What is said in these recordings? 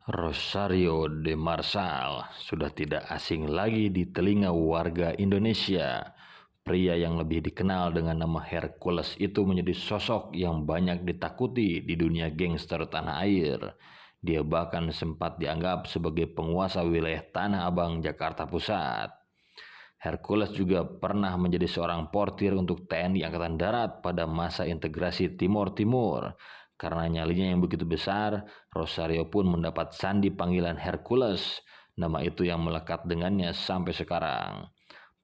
Rosario de Marsal sudah tidak asing lagi di telinga warga Indonesia. Pria yang lebih dikenal dengan nama Hercules itu menjadi sosok yang banyak ditakuti di dunia gangster tanah air. Dia bahkan sempat dianggap sebagai penguasa wilayah Tanah Abang, Jakarta Pusat. Hercules juga pernah menjadi seorang portir untuk TNI Angkatan Darat pada masa integrasi Timor Timur. Karena nyalinya yang begitu besar, Rosario pun mendapat sandi panggilan Hercules, nama itu yang melekat dengannya sampai sekarang.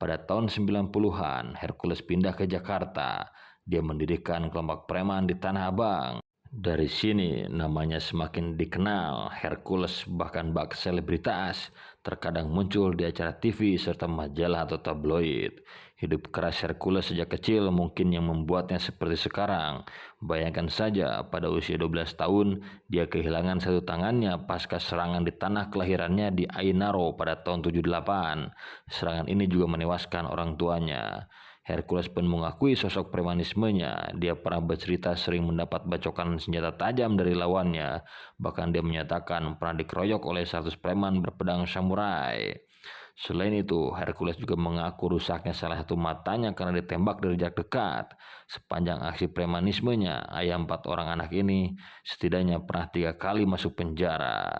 Pada tahun 90-an, Hercules pindah ke Jakarta. Dia mendirikan kelompok preman di Tanah Abang. Dari sini namanya semakin dikenal. Hercules bahkan bak selebritas, terkadang muncul di acara TV serta majalah atau tabloid. Hidup keras Hercules sejak kecil mungkin yang membuatnya seperti sekarang. Bayangkan saja, pada usia 12 tahun dia kehilangan satu tangannya pasca serangan di tanah kelahirannya di Ainaro pada tahun 78. Serangan ini juga menewaskan orang tuanya. Hercules pun mengakui sosok premanismenya. Dia pernah bercerita sering mendapat bacokan senjata tajam dari lawannya. Bahkan dia menyatakan pernah dikeroyok oleh 100 preman berpedang samurai. Selain itu, Hercules juga mengaku rusaknya salah satu matanya karena ditembak dari jarak dekat. Sepanjang aksi premanismenya, ayah 4 orang anak ini setidaknya pernah 3 kali masuk penjara.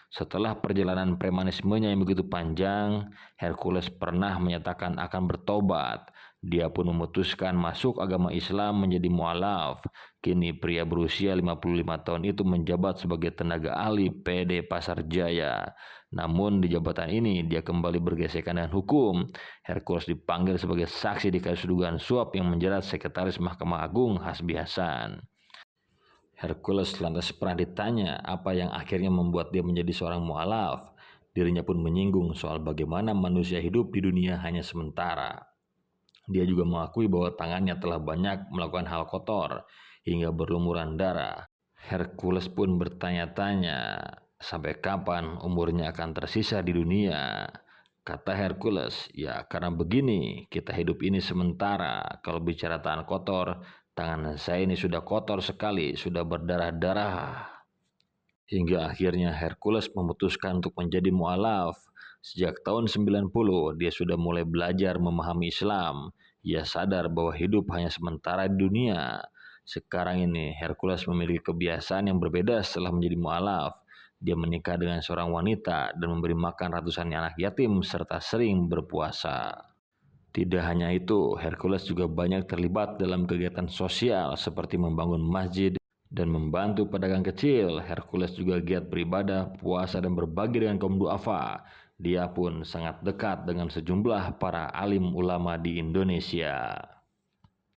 Setelah perjalanan premanismenya yang begitu panjang, Hercules pernah menyatakan akan bertobat. Dia pun memutuskan masuk agama Islam menjadi mualaf. Kini pria berusia 55 tahun itu menjabat sebagai tenaga ahli PD Pasar Jaya. Namun di jabatan ini dia kembali bergesekan dengan hukum. Hercules dipanggil sebagai saksi di kasus dugaan suap yang menjerat Sekretaris Mahkamah Agung Hasbi Hasan. Hercules lantas pernah ditanya apa yang akhirnya membuat dia menjadi seorang mualaf. Dirinya pun menyinggung soal bagaimana manusia hidup di dunia hanya sementara. Dia juga mengakui bahwa tangannya telah banyak melakukan hal kotor hingga berlumuran darah. Hercules pun bertanya-tanya sampai kapan umurnya akan tersisa di dunia. Kata Hercules, ya karena begini, kita hidup ini sementara. Kalau bicara tangan kotor, tangan saya ini sudah kotor sekali, sudah berdarah-darah. Hingga akhirnya Hercules memutuskan untuk menjadi mualaf. Sejak tahun 90, dia sudah mulai belajar memahami Islam. Ia sadar bahwa hidup hanya sementara di dunia. Sekarang ini Hercules memiliki kebiasaan yang berbeda setelah menjadi mualaf. Dia menikah dengan seorang wanita dan memberi makan ratusan anak yatim serta sering berpuasa. Tidak hanya itu, Hercules juga banyak terlibat dalam kegiatan sosial seperti membangun masjid dan membantu pedagang kecil. Hercules juga giat beribadah, puasa, dan berbagi dengan kaum duafa. Dia pun sangat dekat dengan sejumlah para alim ulama di Indonesia.